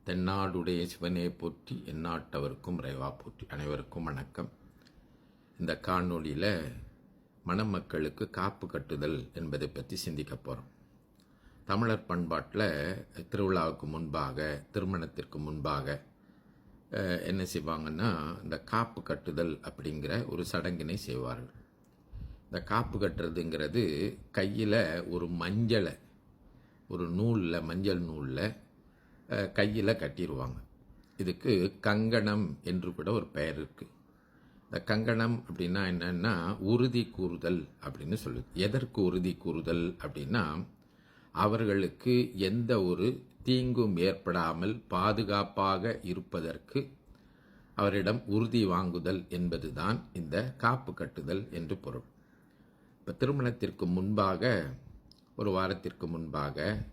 தென்னாடுடைய சிவனே போற்றி, எந்நாட்டவருக்கும் இறைவா போற்றி. அனைவருக்கும் வணக்கம். இந்த காணொளியில் மணமக்களுக்கு காப்பு கட்டுதல் என்பதை பற்றி சிந்திக்க போகிறோம். தமிழர் பண்பாட்டில் திருவிழாவுக்கு முன்பாக, திருமணத்திற்கு முன்பாக என்ன செய்வாங்கன்னா, இந்த காப்பு கட்டுதல் அப்படிங்கிற ஒரு சடங்கினை செய்வார்கள். இந்த காப்பு கட்டுறதுங்கிறது கையில் ஒரு மஞ்சளை, ஒரு நூலில், மஞ்சள் நூலில் கையில் கட்டிடுவாங்க. இதுக்கு கங்கணம் என்று கூட ஒரு பெயர் இருக்குது. இந்த கங்கணம் அப்படின்னா என்னன்னா, உறுதி கூறுதல் அப்படின்னு சொல்லுது. எதற்கு உறுதி கூறுதல் அப்படின்னா, அவர்களுக்கு எந்த ஒரு தீங்கும் ஏற்படாமல் பாதுகாப்பாக இருப்பதற்கு அவரிடம் உறுதி வாங்குதல் என்பதுதான் இந்த காப்பு கட்டுதல் என்று பொருள். இப்போ திருமணத்திற்கு முன்பாக, ஒரு வாரத்திற்கு முன்பாக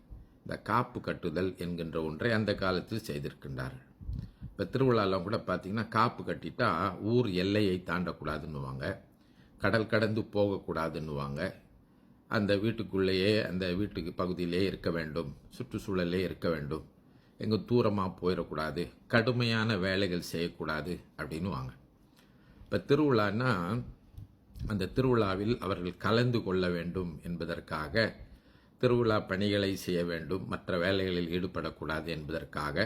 இந்த காப்பு கட்டுதல் என்கின்ற ஒன்றை அந்த காலத்தில் செய்திருக்கின்றார்கள். இப்போ திருவிழாலாம் கூட பார்த்திங்கன்னா, காப்பு கட்டிட்டா ஊர் எல்லையை தாண்டக்கூடாதுன்னுவாங்க, கடல் கடந்து போகக்கூடாதுன்னுவாங்க, அந்த வீட்டுக்குள்ளேயே, அந்த வீட்டுக்கு பகுதியிலே இருக்க வேண்டும், சுற்றுச்சூழலே இருக்க வேண்டும், எங்கே தூரமாக போயிடக்கூடாது, கடுமையான வேலைகள் செய்யக்கூடாது அப்படின்னுவாங்க. இப்போ திருவிழான்னா அந்த திருவிழாவில் அவர்கள் கலந்து கொள்ள வேண்டும் என்பதற்காக, திருவிழா பணிகளை செய்ய வேண்டும், மற்ற வேலைகளில் ஈடுபடக்கூடாது என்பதற்காக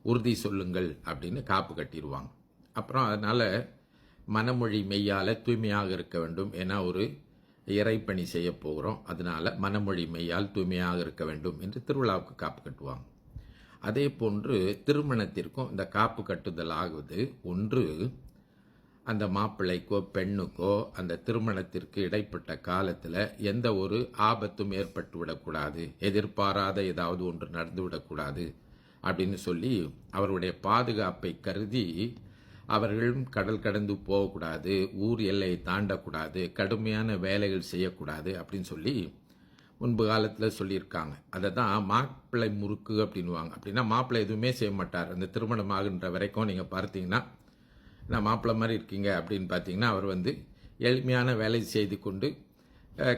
உறுதி சொல்லுங்கள் அப்படின்னு காப்பு கட்டிடுவாங்க. அப்புறம் அதனால் மனமொழி மெய்யால் தூய்மையாக இருக்க வேண்டும், ஏன்னா ஒரு இறைப்பணி செய்ய போகிறோம், அதனால் மனமொழி மெய்யால் தூய்மையாக இருக்க வேண்டும் என்று திருவிழாவுக்கு காப்பு கட்டுவாங்க. அதே போன்று திருமணத்திற்கும் இந்த காப்பு கட்டுதல் ஆகுவது ஒன்று, அந்த மாப்பிள்ளைக்கோ பெண்ணுக்கோ அந்த திருமணத்திற்கு இடைப்பட்ட காலத்தில் எந்த ஒரு ஆபத்தும் ஏற்பட்டு விடக்கூடாது, எதிர்பாராத ஏதாவது ஒன்று நடந்து விடக்கூடாது அப்படின்னு சொல்லி அவருடைய பாதுகாப்பை கருதி அவர்களும் கடல் கடந்து போகக்கூடாது, ஊர் எல்லையை தாண்டக்கூடாது, கடுமையான வேலைகள் செய்யக்கூடாது அப்படின்னு சொல்லி முன்பு காலத்தில் சொல்லியிருக்காங்க. அதை தான் மாப்பிள்ளை முறுக்கு அப்படின்வாங்க. அப்படின்னா மாப்பிள்ளை எதுவுமே செய்ய மாட்டார். அந்த திருமணம் ஆகின்ற வரைக்கும் நீங்கள் பார்த்தீங்கன்னா, நான் மாப்பிள்ளை மாதிரி இருக்கீங்க அப்படின்னு பார்த்தீங்கன்னா, அவர் எளிமையான வேலை செய்து கொண்டு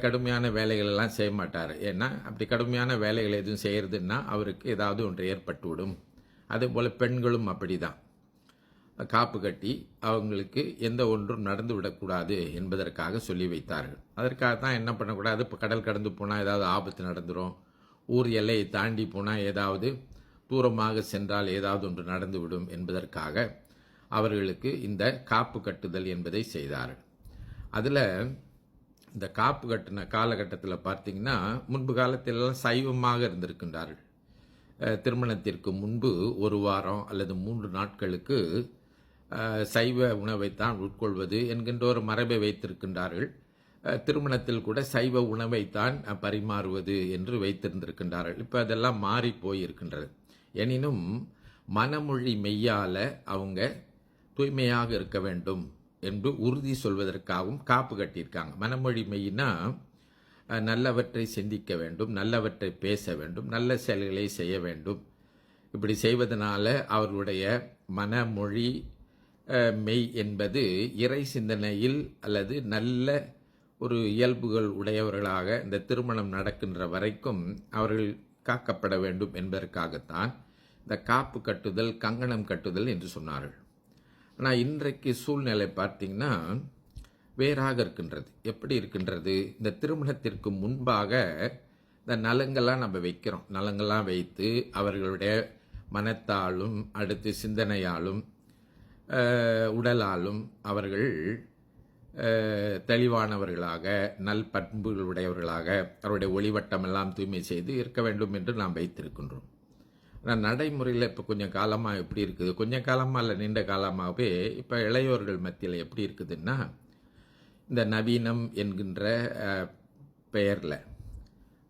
கடுமையான வேலைகள் எல்லாம் செய்ய மாட்டார். ஏன்னா அப்படி கடுமையான வேலைகள் எதுவும் செய்கிறதுன்னா அவருக்கு ஏதாவது ஒன்று ஏற்பட்டு விடும். அதே போல் பெண்களும் அப்படி தான், காப்பு கட்டி அவங்களுக்கு எந்த ஒன்றும் நடந்து விடக்கூடாது என்பதற்காக சொல்லி வைத்தார்கள். அதற்காக தான் என்ன பண்ணக்கூடாது, இப்போ கடல் கடந்து போனால் ஏதாவது ஆபத்து நடந்துடும், ஊர் எல்லையை தாண்டி போனால் ஏதாவது தூரமாக சென்றால் ஏதாவது ஒன்று நடந்துவிடும் என்பதற்காக அவர்களுக்கு இந்த காப்பு கட்டுதல் என்பதை செய்தார்கள். அதில் இந்த காப்பு கட்டின காலகட்டத்தில் பார்த்தீங்கன்னா, முன்பு காலத்திலெல்லாம் சைவமாக இருந்திருக்கின்றார்கள். திருமணத்திற்கு முன்பு ஒரு வாரம் அல்லது 3 நாட்களுக்கு சைவ உணவைத்தான் உட்கொள்வது என்கின்ற ஒரு மரபை வைத்திருக்கின்றார்கள். திருமணத்தில் கூட சைவ உணவைத்தான் பரிமாறுவது என்று வைத்திருந்திருக்கின்றார்கள். இப்போ அதெல்லாம் மாறி போயிருக்கின்றது. எனினும் மனமொழி மெய்யால் அவங்க தூய்மையாக இருக்க வேண்டும் என்று உறுதி சொல்வதற்காகவும் காப்பு கட்டியிருக்காங்க. மனமொழி மெய்னா நல்லவற்றை சிந்திக்க வேண்டும், நல்லவற்றை பேச வேண்டும், நல்ல செயல்களை செய்ய வேண்டும். இப்படி செய்வதனால அவர்களுடைய மனமொழி மெய் என்பது இறை சிந்தனையில் அல்லது நல்ல ஒரு இயல்புகள் உடையவர்களாக இந்த திருமணம் நடக்கின்ற வரைக்கும் அவர்கள் காக்கப்பட வேண்டும் என்பதற்காகத்தான் இந்த காப்பு கட்டுதல், கங்கணம் கட்டுதல் என்று சொன்னார்கள். ஆனால் இன்றைக்கு சூழ்நிலை பார்த்திங்கன்னா வேறாக இருக்கின்றது. எப்படி இருக்கின்றது, இந்த திருமணத்திற்கு முன்பாக இந்த நலங்கள்லாம் நம்ம வைக்கிறோம். நலங்கள்லாம் வைத்து அவர்களுடைய மனத்தாலும் அடுத்து சிந்தனையாலும் உடலாலும் அவர்கள் தெளிவானவர்களாக, நல் பண்புகளுடையவர்களாக, அவருடைய ஒளிவட்டமெல்லாம் தூய்மை செய்து இருக்க வேண்டும் என்று நாம் வைத்திருக்கின்றோம். ஆனால் நடைமுறையில் இப்போ கொஞ்சம் காலமாக எப்படி இருக்குது, கொஞ்சம் காலமாக இல்லை, நீண்ட காலமாகவே இப்போ இளையோர்கள் மத்தியில் எப்படி இருக்குதுன்னா, இந்த நவீனம் என்கின்ற பெயரில்,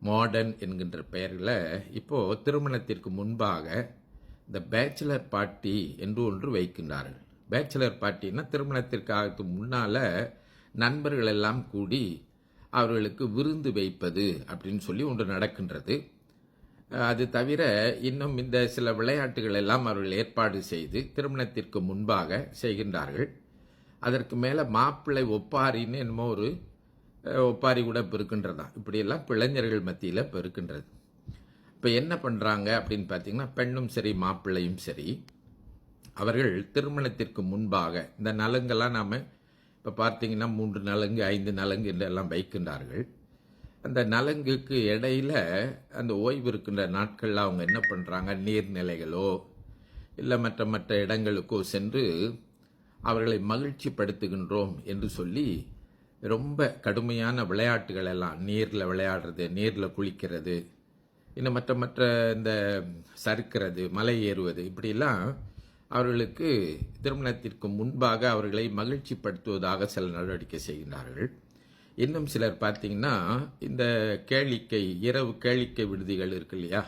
மாடர்ன் என்கின்ற பெயரில் இப்போது திருமணத்திற்கு முன்பாக இந்த பேச்சுலர் பார்ட்டி என்று ஒன்று வைக்கின்றார்கள். பேச்சுலர் பார்ட்டின்னா திருமணத்திற்காக முன்னால் நண்பர்கள் எல்லாம் கூடி அவர்களுக்கு விருந்து வைப்பது அப்படின்னு சொல்லி ஒன்று நடக்கின்றது. அது தவிர இன்னும் இந்த சில விளையாட்டுகள் எல்லாம் அவர்கள் ஏற்பாடு செய்து திருமணத்திற்கு முன்பாக செய்கின்றார்கள். அதற்கு மேலே மாப்பிள்ளை ஒப்பாரின்னு என்னமோ ஒரு ஒப்பாரி கூட இப்போ இருக்கின்றதான். இப்படியெல்லாம் இளைஞர்கள் மத்தியில் இப்போ இருக்கின்றது. இப்போ என்ன பண்ணுறாங்க அப்படின்னு பார்த்தீங்கன்னா, பெண்ணும் சரி மாப்பிள்ளையும் சரி, அவர்கள் திருமணத்திற்கு முன்பாக இந்த நலங்கெல்லாம் நாம் இப்போ பார்த்தீங்கன்னா 3 நலங்கு 5 நலங்கு என்றெல்லாம் வைக்கின்றார்கள். அந்த நலங்குக்கு இடையில அந்த ஓய்வு இருக்கின்ற நாட்களில் அவங்க என்ன பண்ணுறாங்க, நீர்நிலைகளோ இல்லை மற்ற மற்ற இடங்களுக்கோ சென்று அவர்களை மகிழ்ச்சிப்படுத்துகின்றோம் என்று சொல்லி ரொம்ப கடுமையான விளையாட்டுகள் எல்லாம், நீரில் விளையாடுறது, நீரில் குளிக்கிறது, இன்னும் மற்ற மற்ற இந்த சறுக்கிறது, மலை ஏறுவது, இப்படிலாம் அவர்களுக்கு திருமணத்திற்கு முன்பாக அவர்களை மகிழ்ச்சிப்படுத்துவதாக சில நடவடிக்கை செய்கின்றார்கள். இன்னும் சிலர் பார்த்தீங்கன்னா, இந்த கேளிக்கை, இரவு கேளிக்கை விடுதிகள் இருக்கு இல்லையா,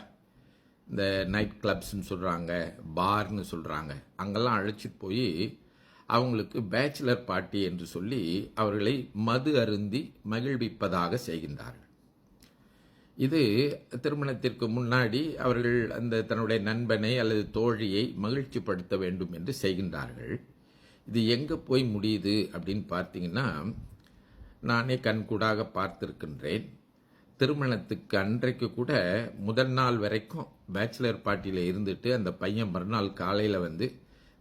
இந்த நைட் கிளப்ஸ்ன்னு சொல்கிறாங்க, பார்னு சொல்கிறாங்க, அங்கெல்லாம் அழைச்சிட்டு போய் அவங்களுக்கு பேச்சுலர் பார்ட்டி என்று சொல்லி அவர்களை மது அருந்தி மகிழ்விப்பதாக செய்கின்றார்கள். இது திருமணத்திற்கு முன்னாடி அவர்கள் அந்த தன்னுடைய நண்பனை அல்லது தோழியை மகிழ்ச்சிப்படுத்த வேண்டும் என்று செய்கின்றார்கள். இது எங்கே போய் முடியுது அப்படின்னு பார்த்தீங்கன்னா, நானே கண்கூடாக பார்த்திருக்கின்றேன். திருமணத்துக்கு அன்றைக்கு கூட முதல் நாள் வரைக்கும் பேச்சுலர் பார்ட்டியில் இருந்துட்டு அந்த பையன் மறுநாள் காலையில் வந்து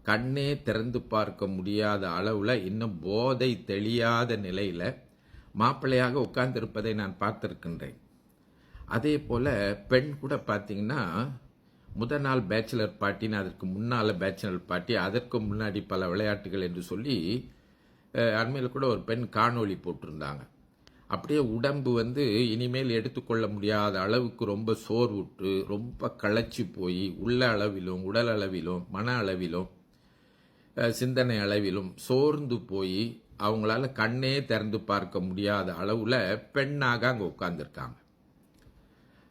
கண்ணே திறந்து பார்க்க முடியாத அளவில் இன்னும் போதை தெளியாத நிலையில் மாப்பிள்ளையாக உட்கார்ந்திருப்பதை நான் பார்த்திருக்கின்றேன். அதே போல் பெண் கூட பார்த்தீங்கன்னா, முதல் நாள் பேச்சுலர் பார்ட்டின்னு, அதற்கு முன்னால் பேச்சுலர் பார்ட்டி, அதற்கு முன்னாடி பல விளையாட்டுகள் என்று சொல்லி அண்மையில் கூட ஒரு பெண் காணொளி போட்டிருந்தாங்க. அப்படியே உடம்பு வந்து இனிமேல் எடுத்துக்கொள்ள முடியாத அளவுக்கு ரொம்ப சோர்வுற்று ரொம்ப களைச்சி போய் உள்ள அளவிலும் உடல் அளவிலும் மன அளவிலும் சிந்தனை அளவிலும் சோர்ந்து போய் அவங்களால கண்ணே திறந்து பார்க்க முடியாத அளவில் பெண்ணாக அங்கே உட்கார்ந்துருக்காங்க.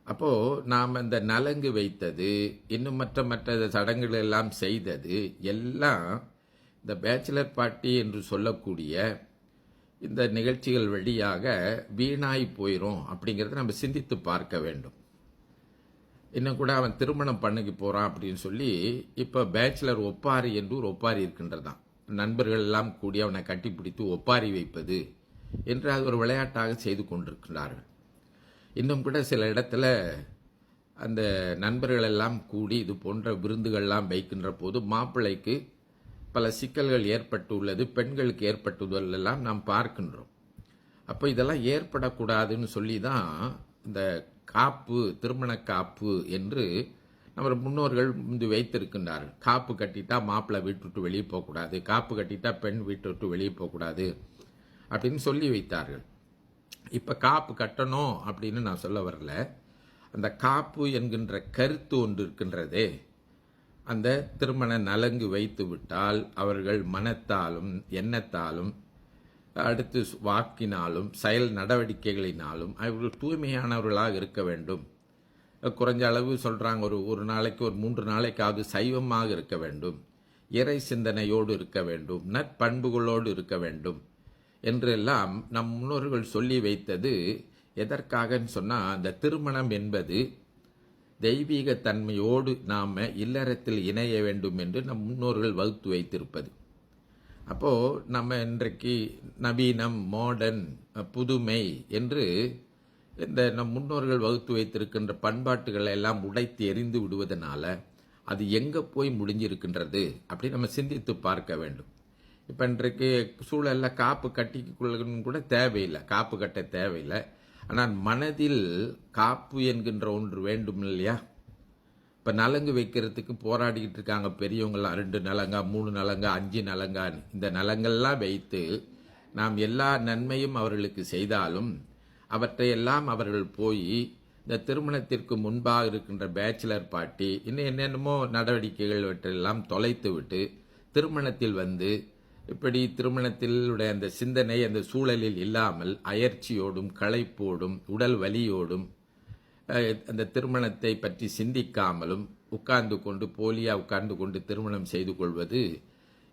அப்போது நாம் இந்த நலங்கு வைத்தது, இன்னும் மற்ற மற்ற சடங்குகள் எல்லாம் செய்தது எல்லாம் இந்த பேச்சுலர் பார்ட்டி என்று சொல்லக்கூடிய இந்த நிகழ்ச்சிகள் வழியாக வீணாய் போயிடும் அப்படிங்கிறத நம்ம சிந்தித்து பார்க்க வேண்டும். இன்னும் கூட அவன் திருமணம் பண்ணிக்கு போகிறான் அப்படின்னு சொல்லி இப்போ பேச்சுலர் ஒப்பாரி என்று ஒரு ஒப்பாரி இருக்கின்றதான். நண்பர்கள் எல்லாம் கூடி அவனை கட்டிப்பிடித்து ஒப்பாரி வைப்பது என்று அது ஒரு விளையாட்டாக செய்து கொண்டிருக்கிறார்கள். இன்னும் கூட சில இடத்துல அந்த நண்பர்கள் எல்லாம் கூடி இது போன்ற விருந்துகள்லாம் வைக்கின்ற போது மாப்பிள்ளைக்கு பல சிக்கல்கள் ஏற்பட்டுள்ளது, பெண்களுக்கு ஏற்பட்டுள்ளதெல்லாம் நாம் பார்க்கின்றோம். அப்போ இதெல்லாம் ஏற்படக்கூடாதுன்னு சொல்லி தான் இந்த காப்பு, திருமண காப்பு என்று நம்ம முன்னோர்கள் முந்தி வைத்திருக்கின்றார்கள். காப்பு கட்டிட்டா மாப்பிள்ளை வீட்டு விட்டு வெளியே போகக்கூடாது, காப்பு கட்டிட்டா பெண் வீட்டை விட்டு வெளியே போகக்கூடாது அப்படின்னு சொல்லி வைத்தார்கள். இப்போ காப்பு கட்டணும் அப்படின்னு நான் சொல்ல வரல. அந்த காப்பு என்கின்ற கருத்து ஒன்று இருக்கின்றதே, அந்த திருமண நலங்கு வைத்து விட்டால் அவர்கள் மனத்தாலும் எண்ணத்தாலும் அடுத்து வாக்கினாலும் செயல் நடவடிக்கைகளினாலும் அவர்கள் தூய்மையானவர்களாக இருக்க வேண்டும். குறைஞ்ச அளவு சொல்கிறாங்க, ஒரு நாளைக்கு ஒரு 3 நாளைக்காவது சைவமாக இருக்க வேண்டும், இறை சிந்தனையோடு இருக்க வேண்டும், நற்பண்புகளோடு இருக்க வேண்டும் என்றெல்லாம் நம் முன்னோர்கள் சொல்லி வைத்தது எதற்காகன்னு சொன்னால், அந்த திருமணம் என்பது தெய்வீக தன்மையோடு நாம் இல்லறத்தில் இணைய வேண்டும் என்று நம் முன்னோர்கள் வகுத்து வைத்திருப்பது. அப்போது நம்ம இன்றைக்கு நவீனம், மாடர்ன், புதுமை என்று இந்த நம் முன்னோர்கள் வகுத்து வைத்திருக்கின்ற பண்பாட்டுகளை எல்லாம் உடைத்து எறிந்து விடுவதனால அது எங்கே போய் முடிஞ்சிருக்கின்றது அப்படி நம்ம சிந்தித்து பார்க்க வேண்டும். இப்போ இன்றைக்கு சூழலில் காப்பு கட்டிக்கொள்ளணும் கூட தேவையில்லை, காப்பு கட்ட தேவையில்லை. ஆனால் மனதில் காப்பு என்கின்ற ஒன்று வேண்டும் இல்லையா? இப்போ நலங்கு வைக்கிறதுக்கு போராடிக்கிட்டு இருக்காங்க பெரியவங்களாம். 2 நலங்கா, 3 நலங்கா, 5 நலங்கான்னு இந்த நலங்கள்லாம் வைத்து நாம் எல்லா நன்மையும் அவர்களுக்கு செய்தாலும் அவற்றையெல்லாம் அவர்கள் போய் இந்த திருமணத்திற்கு முன்பாக இருக்கின்ற பேச்சுலர் பார்ட்டி இன்னும் என்னென்னமோ நடவடிக்கைகள் இவற்றெல்லாம் தொலைத்து விட்டு திருமணத்தில் வந்து இப்படி திருமணத்திலுடைய அந்த சிந்தனை அந்த சூழலில் இல்லாமல் அயற்சியோடும் களைப்போடும் உடல் வலியோடும் அந்த திருமணத்தை பற்றி சிந்திக்காமலும் உட்கார்ந்து கொண்டு போலியாக உட்கார்ந்து கொண்டு திருமணம் செய்து கொள்வது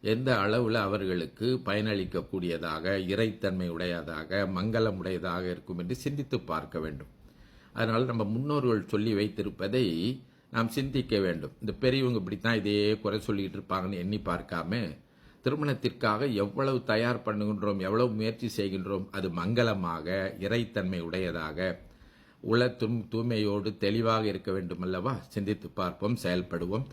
எந்த அளவில் அவர்களுக்கு பயனளிக்கக்கூடியதாக, இறைத்தன்மை உடையதாக, மங்களம் உடையதாக இருக்கும் என்று சிந்தித்து பார்க்க வேண்டும். அதனால் நம்ம முன்னோர்கள் சொல்லி வைத்திருப்பதை நாம் சிந்திக்க வேண்டும். இந்த பெரியவங்க இப்படித்தான் இதையே குறை சொல்லிக்கிட்டு இருப்பாங்கன்னு எண்ணி பார்க்காம திருமணத்திற்காக எவ்வளவு தயார் பண்ணுகின்றோம், எவ்வளவு முயற்சி செய்கின்றோம், அது மங்களமாக, இறைத்தன்மை உடையதாக, உள தூய்மையோடு தெளிவாக இருக்க வேண்டும் அல்லவா? சிந்தித்து பார்ப்போம், செயல்படுவோம்.